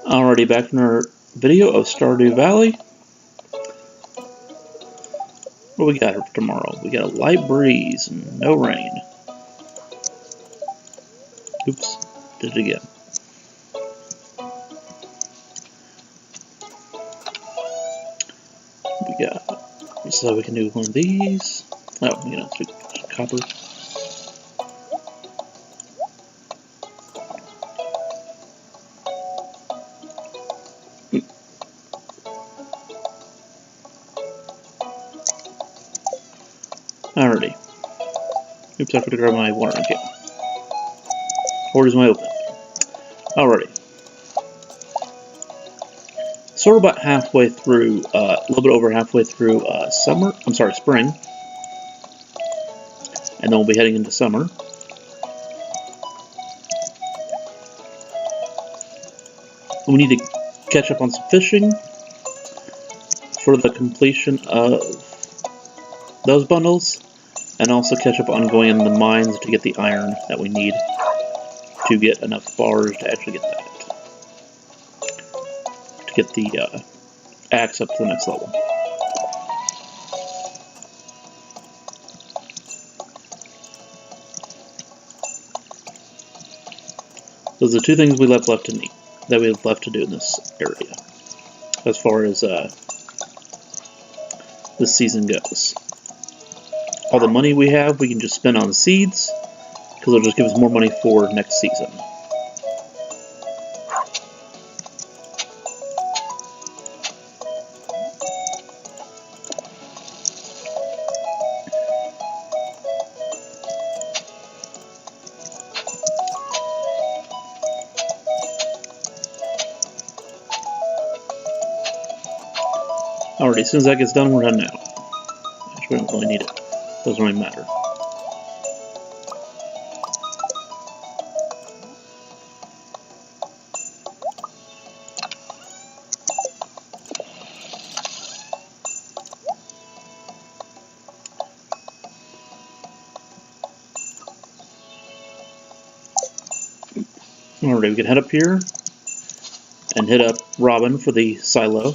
Already back in our video of Stardew Valley. What do we got here for tomorrow? We got a light breeze and no rain. Oops, did it again. We got, so we can do one of these. Oh, you know, copper. Alrighty. Oops, I forgot to grab my watering can. Where's my open? Alrighty. So we're about halfway through, a little bit over halfway through spring. And then we'll be heading into summer. We need to catch up on some fishing for the completion of those bundles, and also catch up on going in the mines to get the iron that we need to get enough bars to actually get that. To get the axe up to the next level. Those are the two things we left to need, that we have left to do in this area, as far as this season goes. All the money we have, we can just spend on seeds, because it'll just give us more money for next season. Alrighty, as soon as that gets done, we're done now. Actually, we don't really need it. Doesn't really matter. Alright, we can head up here and hit up Robin for the silo.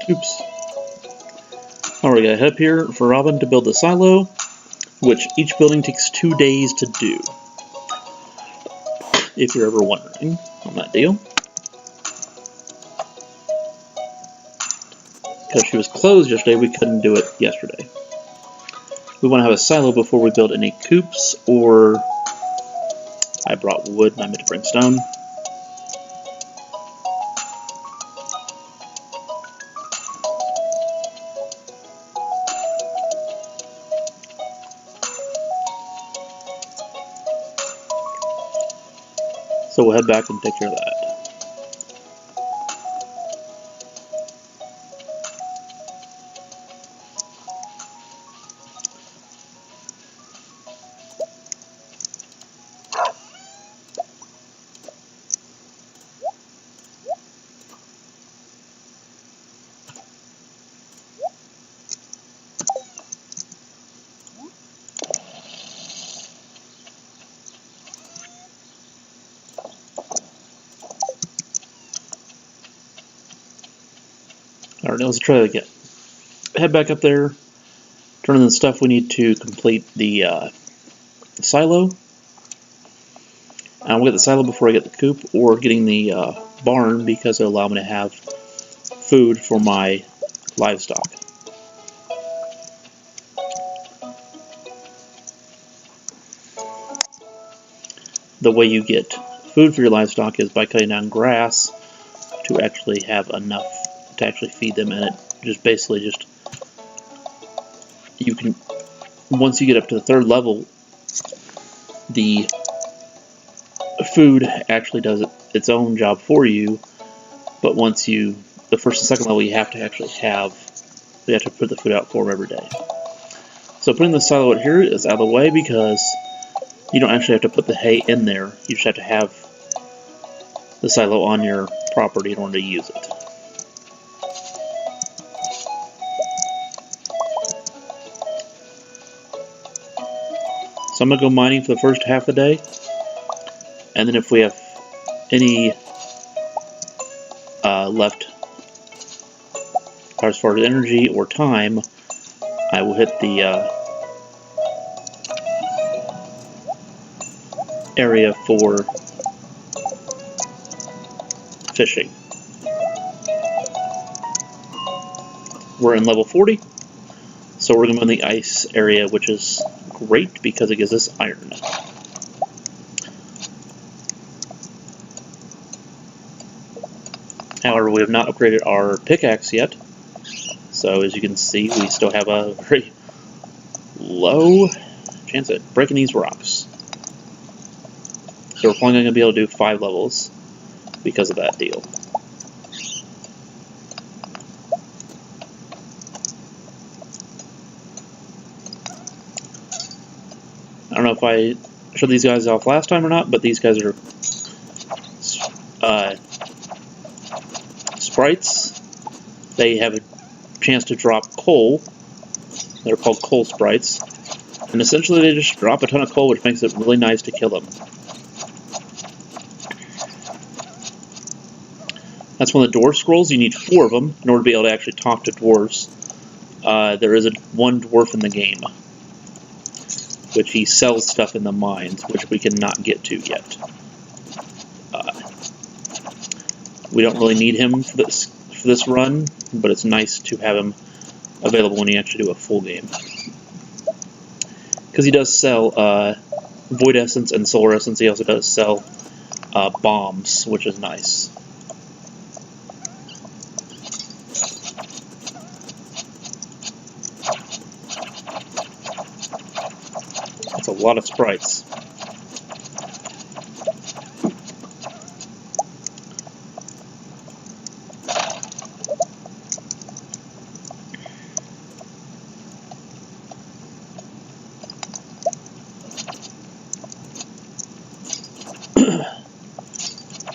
Oops. Alright, gotta head up here for Robin to build the silo, which each building takes 2 days to do. If you're ever wondering on that deal. Because she was closed yesterday, we couldn't do it yesterday. We want to have a silo before we build any coops, or I brought wood and I meant to bring stone. So we'll head back and take care of that. Alright, let's try that again. Head back up there, turn in the stuff we need to complete the silo. I'll get the silo before I get the coop, or getting the barn, because it'll allow me to have food for my livestock. The way you get food for your livestock is by cutting down grass to actually have enough to actually feed them, and it just basically just, you can, once you get up to the 3rd level, the food actually does its own job for you, But once you, the first and second level, you have to actually you have to put the food out for them every day. So putting the silo out here is out of the way because you don't actually have to put the hay in there. You just have to have the silo on your property in order to use it. So I'm going to go mining for the first half of the day, and then if we have any left as far as energy or time, I will hit the area for fishing. We're in level 40, so we're going to go in the ice area, which is great because it gives us iron. However, we have not upgraded our pickaxe yet, so as you can see, we still have a very low chance at breaking these rocks. So we're probably going to be able to do 5 levels because of that deal. I don't know if I showed these guys off last time or not, but these guys are sprites. They have a chance to drop coal. They're called coal sprites. And essentially they just drop a ton of coal, which makes it really nice to kill them. That's one of the dwarf scrolls. You need 4 of them in order to be able to actually talk to dwarves. There is one dwarf in the game, which he sells stuff in the mines, which we cannot get to yet. We don't really need him for this run, but it's nice to have him available when you actually do a full game. Because he does sell Void Essence and Solar Essence. He also does sell bombs, which is nice. That's a lot of sprites.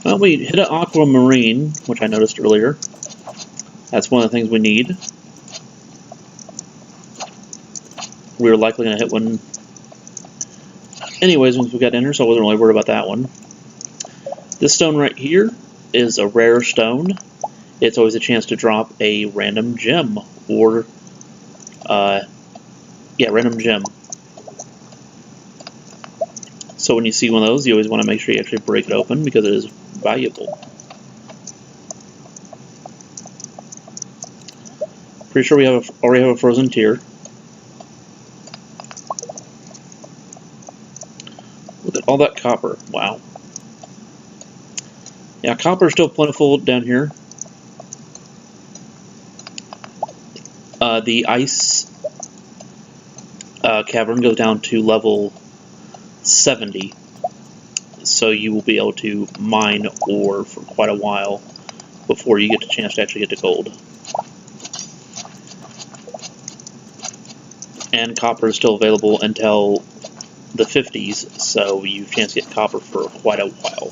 Well, we hit an aquamarine, which I noticed earlier. That's one of the things we need. We were likely going to hit one anyways once we got in here, so I wasn't really worried about that one. This stone right here is a rare stone. It's always a chance to drop a random gem, or random gem. So when you see one of those, you always want to make sure you actually break it open because it is valuable. Pretty sure we already have a frozen tier. Look at all that copper. Wow. Yeah, copper is still plentiful down here. The ice cavern goes down to level 70, so you will be able to mine ore for quite a while before you get the chance to actually get to gold. And copper is still available until the 50s, so you have a chance to get copper for quite a while.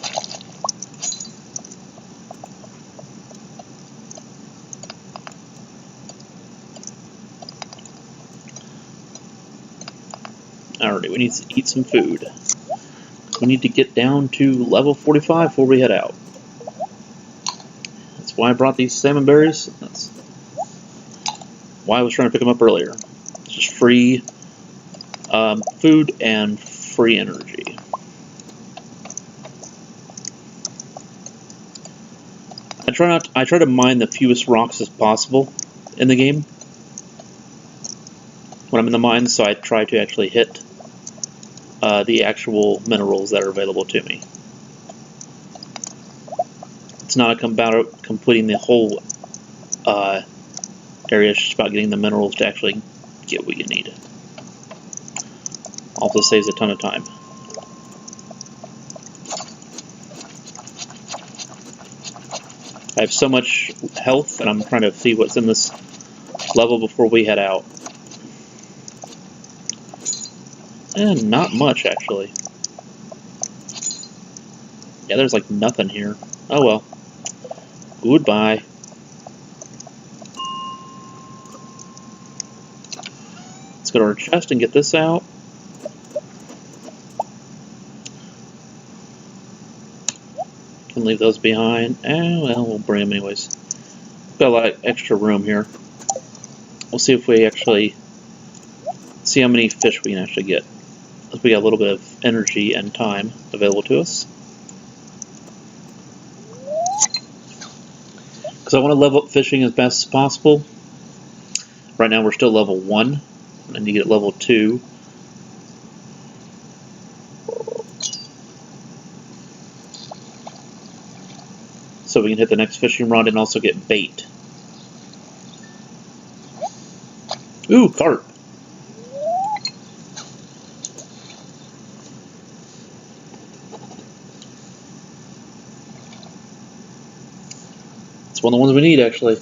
Alrighty, we need to eat some food. We need to get down to level 45 before we head out. That's why I brought these salmon berries. That's why I was trying to pick them up earlier. It's just free food and free energy. I try to mine the fewest rocks as possible in the game when I'm in the mines, so I try to actually hit the actual minerals that are available to me. It's not about completing the whole area, it's just about getting the minerals to actually get what you need. Also saves a ton of time. I have so much health, and I'm trying to see what's in this level before we head out. And not much, actually. Yeah, there's like nothing here. Oh well. Goodbye. Let's go to our chest and get this out. Can leave those behind. Well, we'll bring them anyways. Got a lot of extra room here. We'll see if we actually see how many fish we can actually get. Because we got a little bit of energy and time available to us. Because I want to level up fishing as best as possible. Right now we're still level 1. I need to get level 2. So we can hit the next fishing rod and also get bait. Ooh, carp. It's one of the ones we need, actually.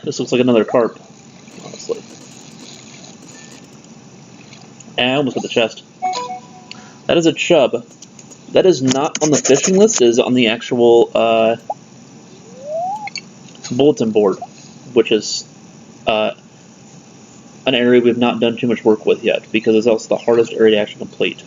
This looks like another carp, honestly. And I almost got the chest. That is a chub. That is not on the fishing list. It is on the actual bulletin board, which is an area we've not done too much work with yet, because it's also the hardest area to actually complete.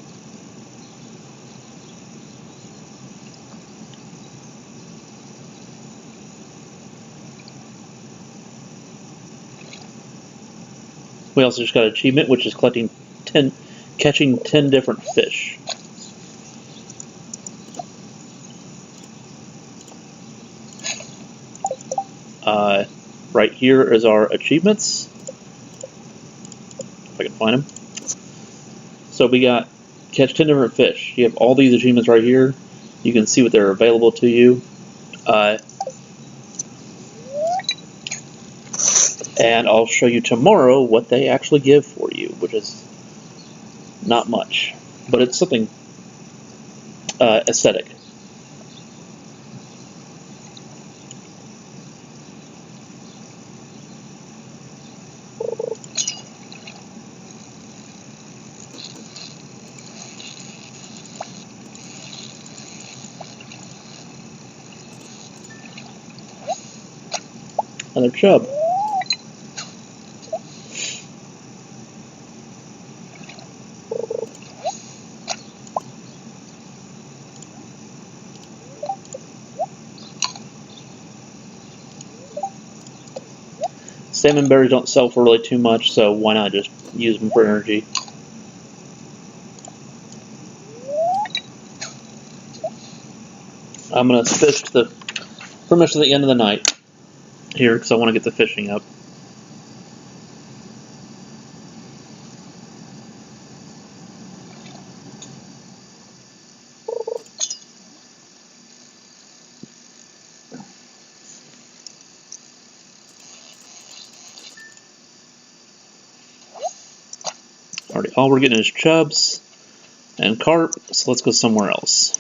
We also just got an achievement, which is catching 10 different fish. Right here is our achievements. If I can find them. So we got catch 10 different fish. You have all these achievements right here. You can see what they're available to you. And I'll show you tomorrow what they actually give for you, which is not much, but it's something aesthetic. Another chub. Salmon berries don't sell for really too much, so why not just use them for energy? I'm going to fish to pretty much to the end of the night here, because I want to get the fishing up. Alright, all we're getting is chubs and carp, so let's go somewhere else.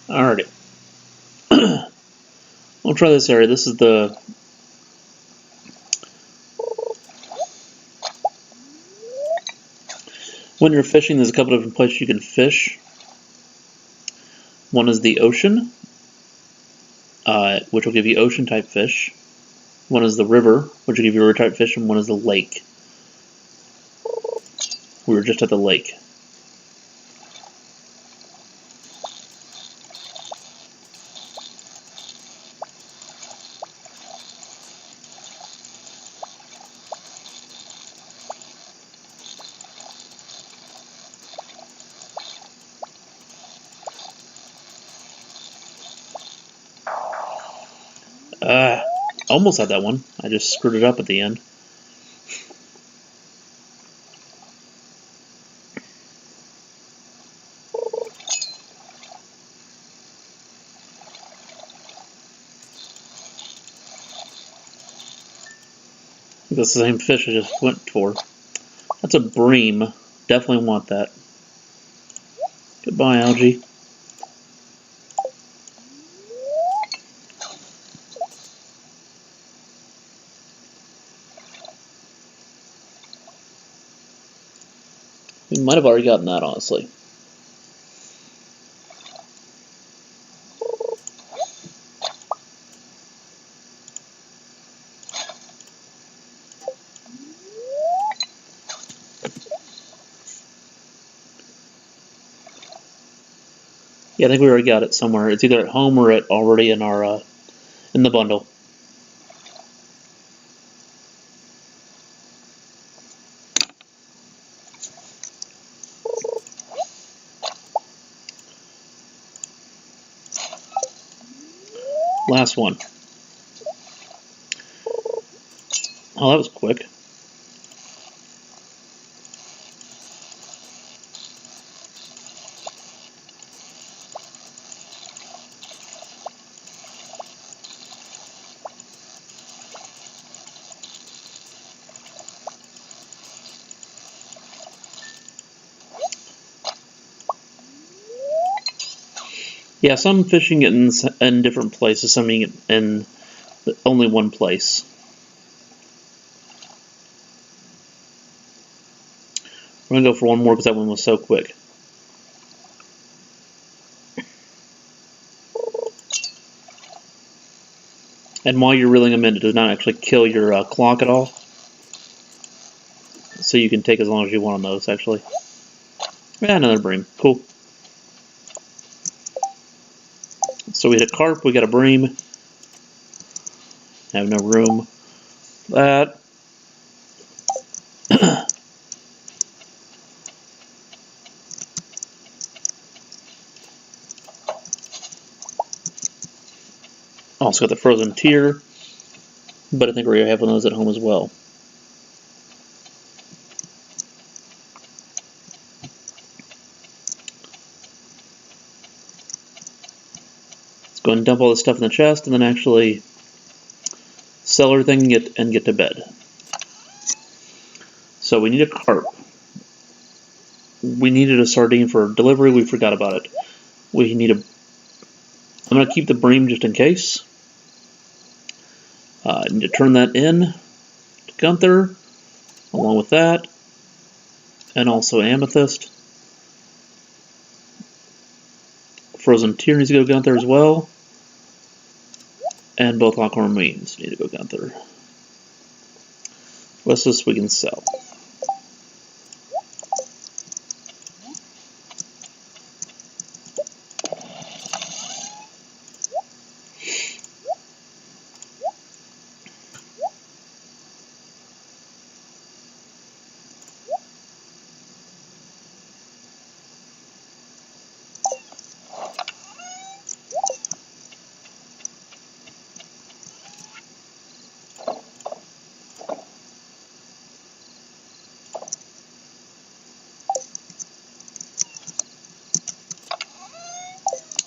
Alrighty. We'll try this area. This is the When you're fishing, there's a couple of different places you can fish. One is the ocean, which will give you ocean-type fish. One is the river, which will give you river-type fish, and one is the lake. We were just at the lake. Almost had that one. I just screwed it up at the end. That's the same fish I just went for. That's a bream. Definitely want that. Goodbye, algae. We might have already gotten that, honestly. Yeah, I think we already got it somewhere. It's either at home or already in our in the bundle. Last one. Oh, that was quick. Yeah, some fishing in different places, some in only one place. We're gonna go for one more because that one was so quick. And while you're reeling them in, it does not actually kill your clock at all. So you can take as long as you want on those, actually. Yeah, another bream. Cool. So we had a carp, we got a bream. Have no room. That. Also got the frozen tear, but I think we're going to have one of those at home as well. Let's go and dump all this stuff in the chest and then actually sell everything and get to bed. So we need a carp. We needed a sardine for delivery, we forgot about it. We need a... I'm going to keep the bream just in case. I need to turn that in to Gunther, along with that, and also amethyst. Frozen tear needs to go to Gunther as well, and both aquamarines need to go Gunther. What's this we can sell?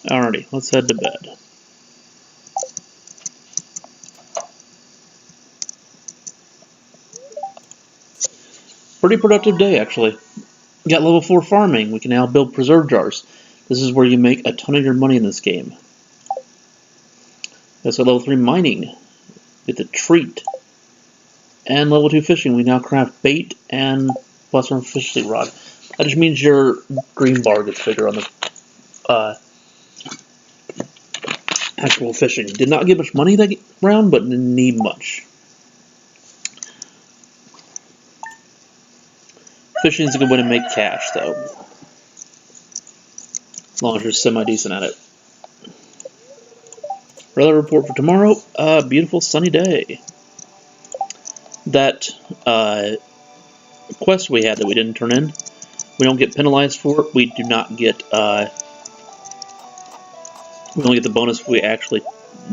Alrighty, let's head to bed. Pretty productive day, actually. We got level 4 farming. We can now build preserve jars. This is where you make a ton of your money in this game. Let's go level 3 mining. Get the treat. And level 2 fishing. We now craft bait and plus our efficiency rod. That just means your green bar gets bigger on the actual fishing. Did not get much money that round, but didn't need much. Fishing is a good way to make cash, though. As long as you're semi-decent at it. Weather report for tomorrow, beautiful sunny day. That quest we had that we didn't turn in, we don't get penalized for it. We do not get, we only get the bonus if we actually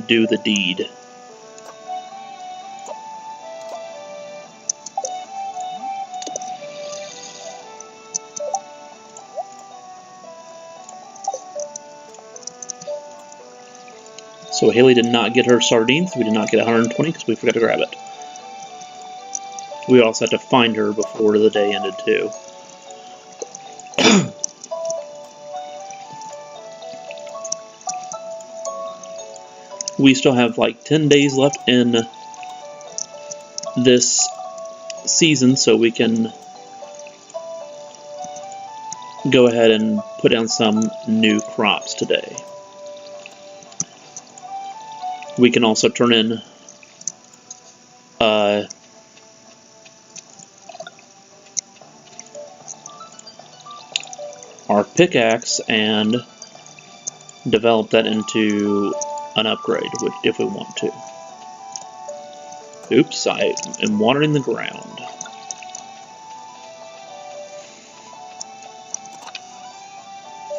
do the deed. So Haley did not get her sardines. We did not get 120 because we forgot to grab it. We also had to find her before the day ended, too. We still have like 10 days left in this season, so we can go ahead and put down some new crops today. We can also turn in our pickaxe and develop that into an upgrade if we want to. Oops, I am watering the ground.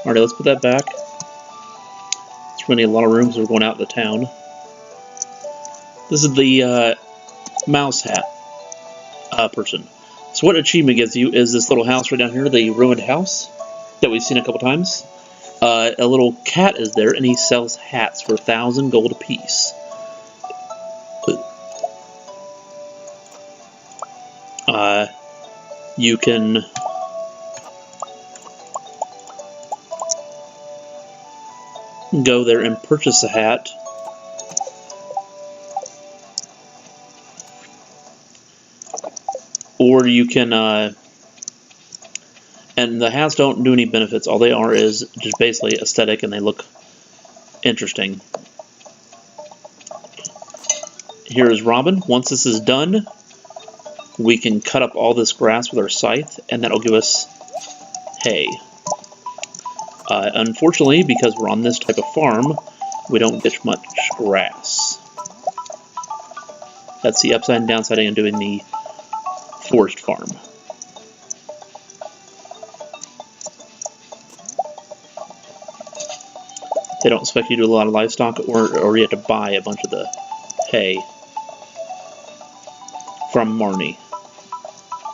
Alright, let's put that back. It's running a lot of rooms. We're going out of the town. This is the mouse hat person. So what achievement gives you is this little house right down here, the ruined house that we've seen a couple times. A little cat is there, and he sells hats for 1,000 gold apiece. You can go there and purchase a hat. Or you can, and the hats don't do any benefits. All they are is just basically aesthetic, and they look interesting. Here is Robin. Once this is done, we can cut up all this grass with our scythe, and that'll give us hay. Unfortunately, because we're on this type of farm, we don't get much grass. That's the upside and downside of doing the forest farm. They don't expect you to do a lot of livestock, or you have to buy a bunch of the hay from Marnie.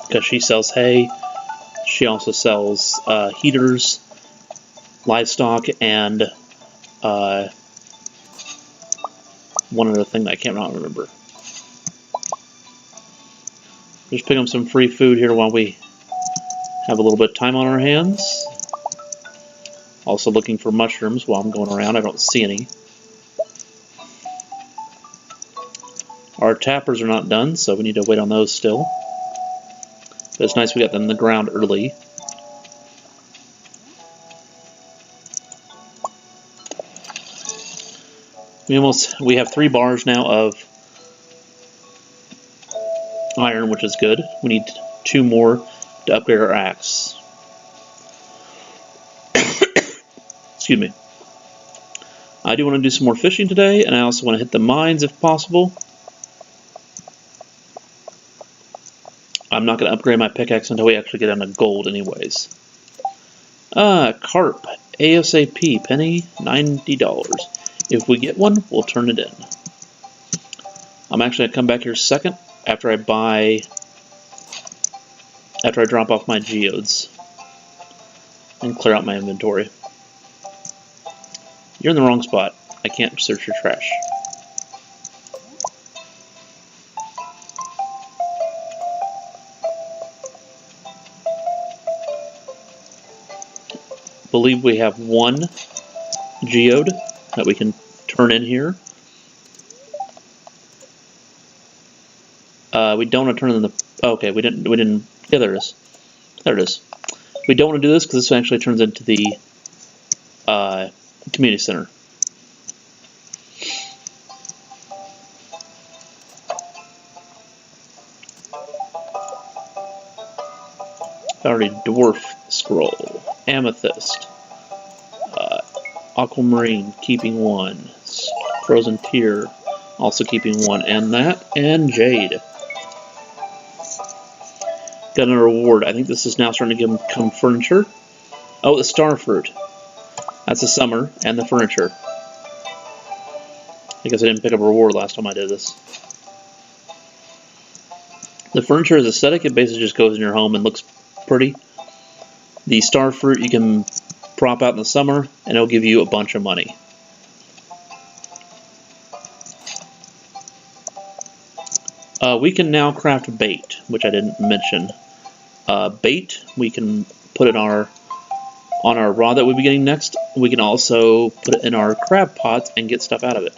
Because she sells hay, she also sells heaters, livestock, and one other thing that I can't remember. Just pick up some free food here while we have a little bit of time on our hands. Also looking for mushrooms while I'm going around. I don't see any. Our tappers are not done, so we need to wait on those still. But it's nice we got them in the ground early. We have 3 bars now of iron, which is good. We need 2 more to upgrade our axe. Excuse me. I do want to do some more fishing today, and I also want to hit the mines if possible. I'm not going to upgrade my pickaxe until we actually get down to gold anyways. Carp. ASAP. Penny. $90. If we get one, we'll turn it in. I'm actually going to come back here second after I drop off my geodes and clear out my inventory. You're in the wrong spot. I can't search your trash. Believe we have 1 geode that we can turn in here. We don't want to turn in the. Okay, we didn't. Yeah, there it is. There it is. We don't want to do this because this actually turns into the community center. Already dwarf scroll, amethyst, aquamarine keeping 1, frozen tear also keeping 1, and that, and jade. Got a reward. I think this is now starting to become furniture. Oh, the star fruit. That's the summer and the furniture. I guess I didn't pick up a reward last time I did this. The furniture is aesthetic. It basically just goes in your home and looks pretty. The star fruit you can prop out in the summer and it'll give you a bunch of money. We can now craft bait, which I didn't mention. Bait we can put in on our rod that we'll be getting next. We can also put it in our crab pots and get stuff out of it.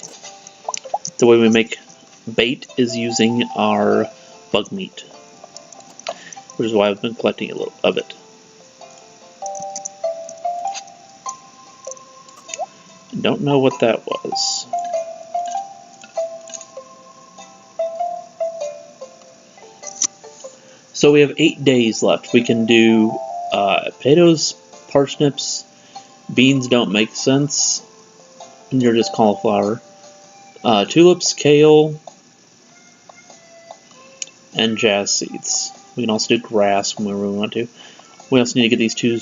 The way we make bait is using our bug meat, which is why I've been collecting a little of it. Don't know what that was. So we have 8 days left. We can do potatoes, parsnips, beans don't make sense, and you're just cauliflower, tulips, kale, and jazz seeds. We can also do grass when we want to. We also need to get these 2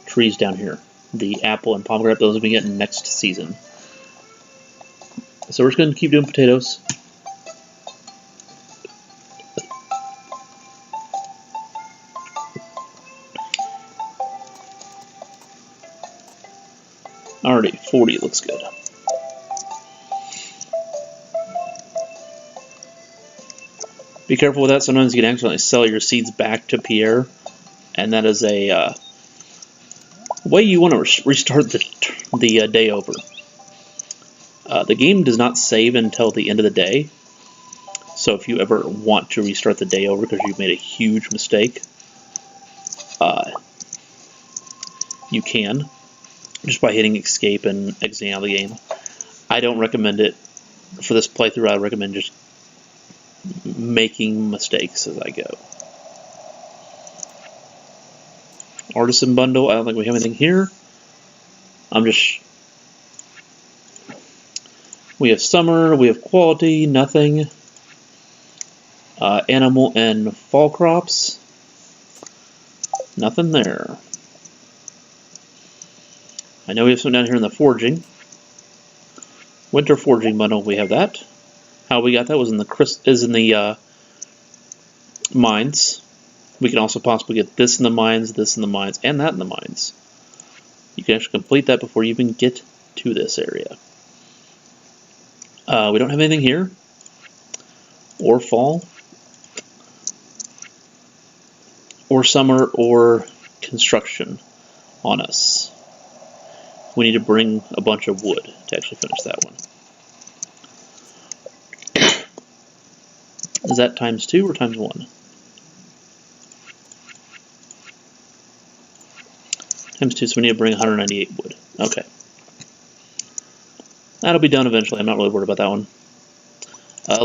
trees down here. The apple and pomegranate, those will be getting next season. So we're just going to keep doing potatoes. Alrighty, 40 looks good. Be careful with that. Sometimes you can accidentally sell your seeds back to Pierre, and that is a way you want to restart the day over. The game does not save until the end of the day, so if you ever want to restart the day over because you've made a huge mistake, you can, just by hitting escape and exiting out of the game. I don't recommend it for this playthrough. I recommend just making mistakes as I go. Artisan bundle, I don't think we have anything here. We have summer, we have quality, nothing. Animal and fall crops, nothing there. I know we have some down here in the forging. Winter forging bundle, we have that. How we got that was in the mines. We can also possibly get this in the mines, and that in the mines. You can actually complete that before you even get to this area. We don't have anything here, or fall, or summer, or construction on us. We need to bring a bunch of wood to actually finish that one. Is that times 2 or times 1? Times 2, so we need to bring 198 wood. Okay. That'll be done eventually. I'm not really worried about that one.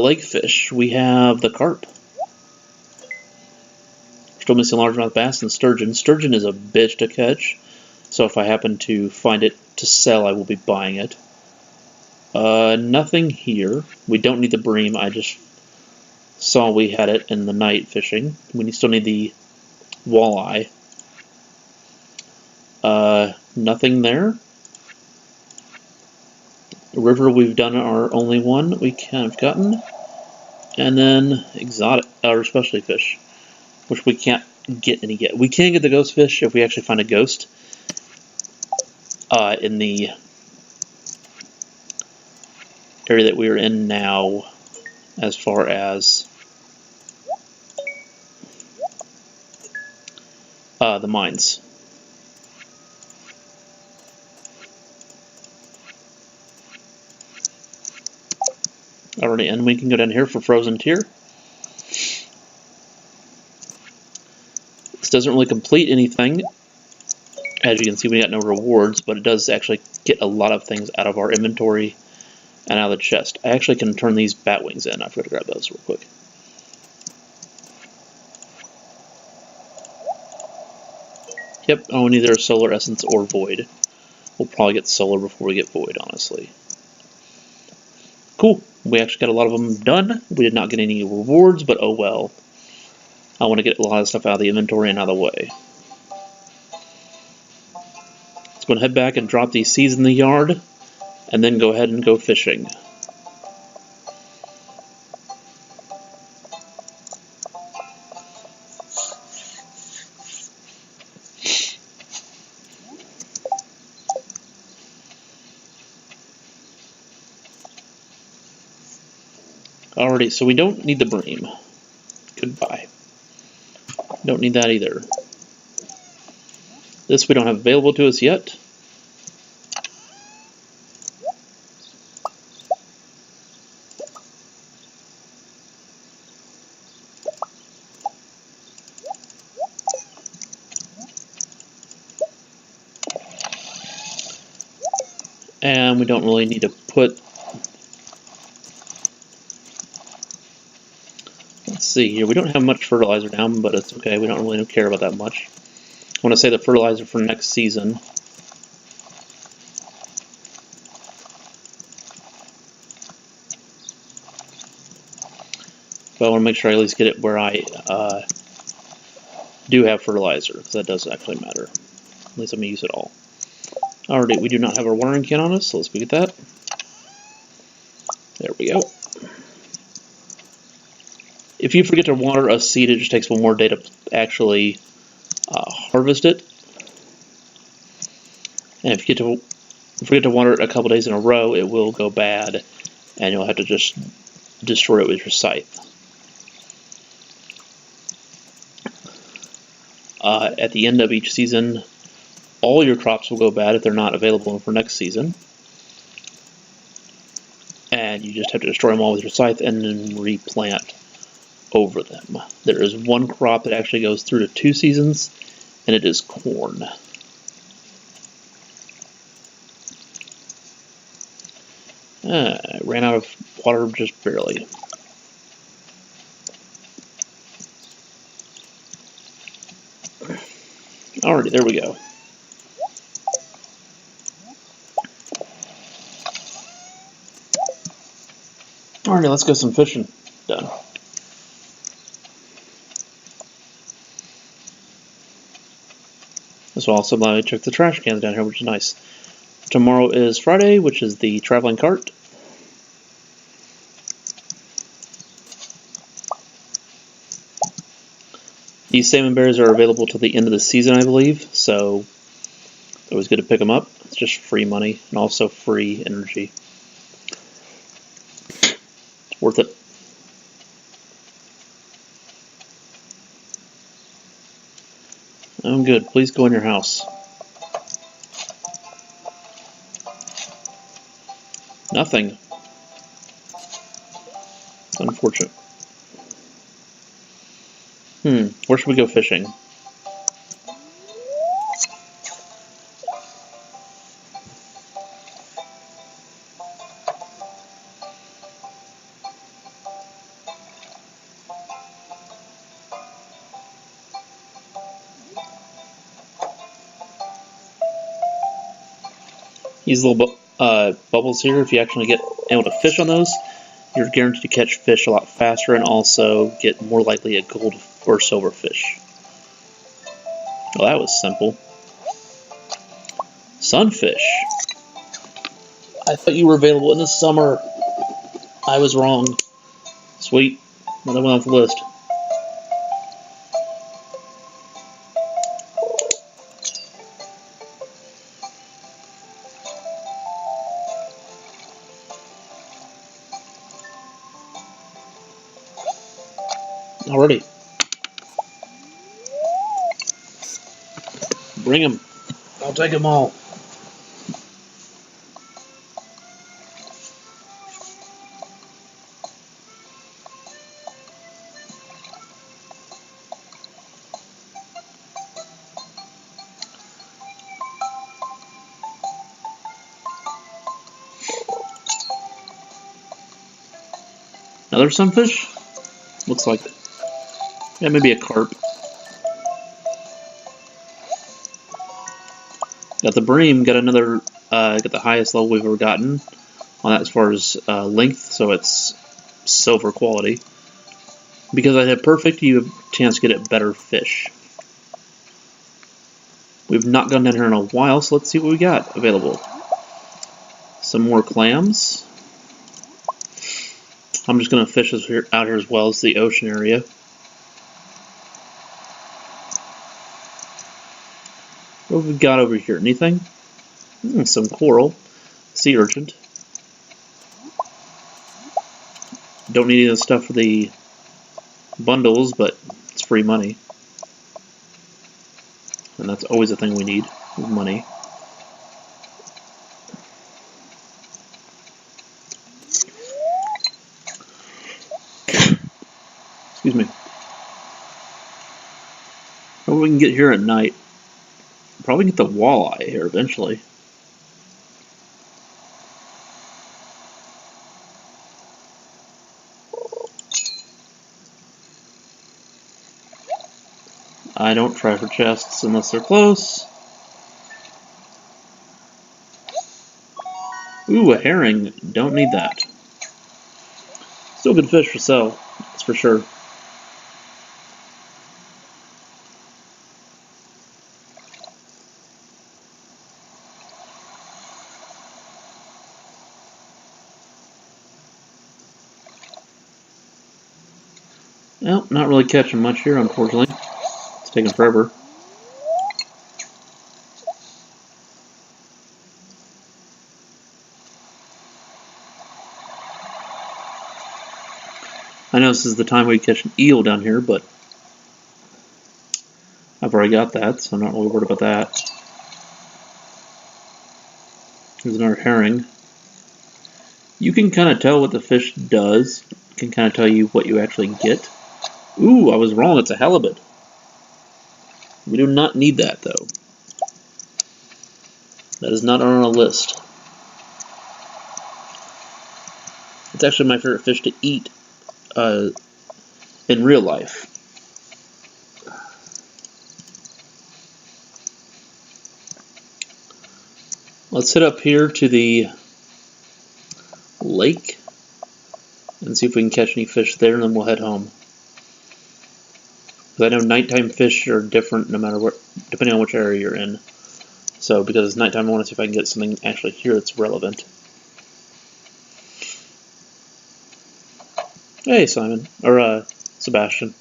Lake fish. We have the carp. Still missing largemouth bass and sturgeon. Sturgeon is a bitch to catch, so if I happen to find it to sell, I will be buying it. Nothing here. We don't need the bream. I just saw we had it in the night fishing. We still need the walleye. Nothing there. River, we've done our only one we have gotten. And then exotic, or specialty fish, which we can't get any yet. We can get the ghost fish if we actually find a ghost in the area that we are in now, as far as the mines. Alrighty, and we can go down here for frozen tear. This doesn't really complete anything. As you can see, we got no rewards, but it does actually get a lot of things out of our inventory and out of the chest. I actually can turn these bat wings in. I forgot to grab those real quick. Yep, I want either solar essence or void. We'll probably get solar before we get void, honestly. Cool. We actually got a lot of them done. We did not get any rewards, but oh well. I want to get a lot of stuff out of the inventory and out of the way. Let's go head back and drop these seeds in the yard, and then go ahead and go fishing. Alrighty, so we don't need the bream. Goodbye. Don't need that either. This we don't have available to us yet. And we don't really need to put... Let's see here. We don't have much fertilizer down, but it's okay. We don't really care about that much. I want to say the fertilizer for next season. But I want to make sure I at least get it where I do have fertilizer, because that does actually matter. At least I'm going to use it all. Alright, we do not have our watering can on us, so let's go get that. There we go. If you forget to water a seed, it just takes one more day to actually harvest it. And if you forget to water it a couple days in a row, it will go bad, and you'll have to just destroy it with your scythe. At the end of each season, all your crops will go bad if they're not available for next season. And you just have to destroy them all with your scythe and then replant over them. There is one crop that actually goes through to 2 seasons, and it is corn. I ran out of water just barely. Alrighty, there we go. Alrighty, let's go some fishing. Done. This will also allow me to check the trash cans down here, which is nice. Tomorrow is Friday, which is the traveling cart. These salmon berries are available till the end of the season, I believe, so it's always good to pick them up. It's just free money and also free energy. It's worth it. I'm good. Please go in your house. Nothing. It's unfortunate. Where should we go fishing? These little bubbles here, if you actually get able to fish on those, you're guaranteed to catch fish a lot faster and also get more likely a gold or silver fish. Well, that was simple. Sunfish. I thought you were available in the summer. I was wrong. Sweet. Another one off the list. Alrighty. Bring them. I'll take them all. Another sunfish? Looks like it. Yeah, maybe a carp. Got the bream, got another, got the highest level we've ever gotten on that as far as length, so it's silver quality. Because I had perfect, you have a chance to get it better fish. We've not gone down here in a while, so let's see what we got available. Some more clams. I'm just going to fish this out here as well as the ocean area. What have we got over here? Anything? Some coral. Sea urchin. Don't need any of the stuff for the bundles, but it's free money. And that's always a thing we need, money. Excuse me. What we can get here at night? Probably get the walleye here eventually. I don't try for chests unless they're close. Ooh, a herring. Don't need that. Still good fish for sale, that's for sure. Well, not really catching much here, unfortunately. It's taking forever. I know this is the time we catch an eel down here, but I've already got that, so I'm not really worried about that. There's another herring. You can kind of tell what the fish does. It can kind of tell you what you actually get. Ooh, I was wrong. It's a halibut. We do not need that, though. That is not on our list. It's actually my favorite fish to eat in real life. Let's head up here to the lake and see if we can catch any fish there, and then we'll head home. Because I know nighttime fish are different no matter what, depending on which area you're in. So because it's nighttime, I want to see if I can get something actually here that's relevant. Hey, Simon. Or, Sebastian.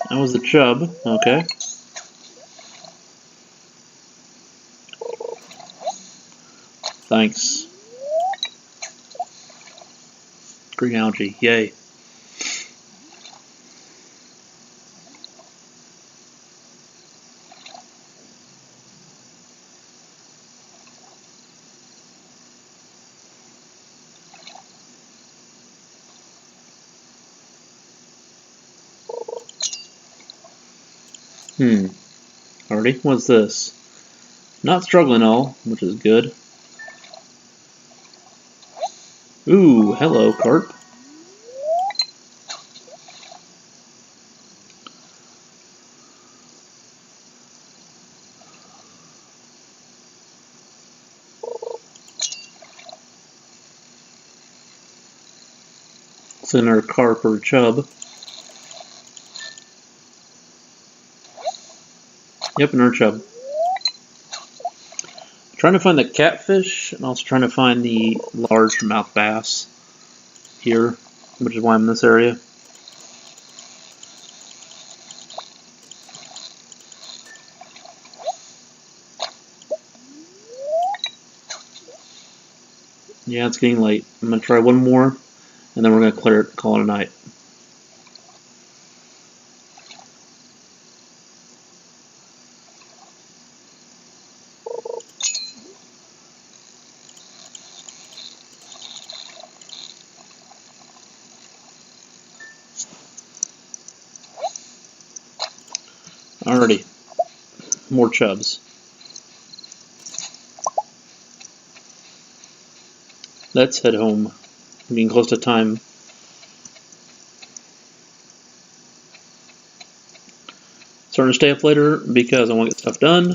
That was the chub. Okay. Thanks. Green algae. Yay. Already? What's this? Not struggling at all, which is good. Ooh, hello, carp. It's another carp or chub. Yep, another chub. Trying to find the catfish, and also trying to find the largemouth bass here, which is why I'm in this area. Yeah, it's getting late. I'm going to try one more, and then we're going to clear it, call it a night. Alrighty, more chubs. Let's head home. We're getting close to time. Starting to stay up later because I want to get stuff done.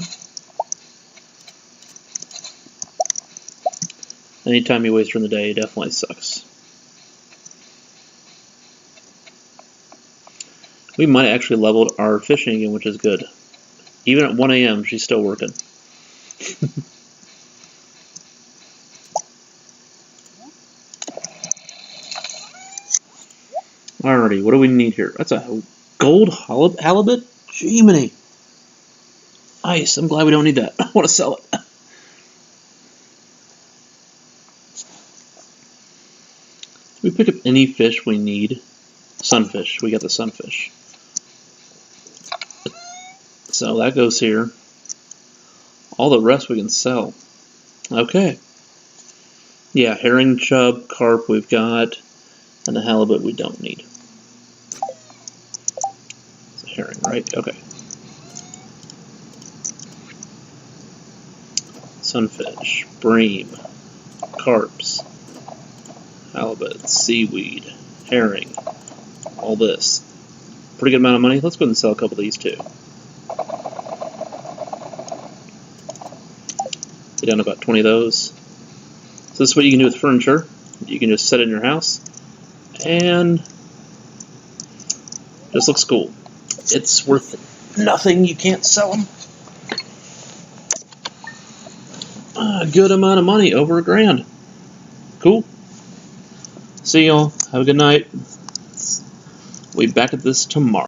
Anytime you waste during the day definitely sucks. We might actually level our fishing again, which is good. Even at 1 a.m., she's still working. Alrighty, what do we need here? That's a gold halibut? Jiminy. Nice, I'm glad we don't need that. I want to sell it. We pick up any fish we need. Sunfish, we got the sunfish. So that goes here. All the rest we can sell. Okay. Yeah, herring, chub, carp we've got, and the halibut we don't need. It's a herring, right? Okay. Sunfish, bream, carps, halibut, seaweed, herring, all this. Pretty good amount of money. Let's go ahead and sell a couple of these too. Get down to about 20 of those. So this is what you can do with furniture. You can just set it in your house, and this looks cool. It's worth nothing. You can't sell them. A good amount of money, over $1,000. Cool. See y'all. Have a good night. We'll be back at this tomorrow.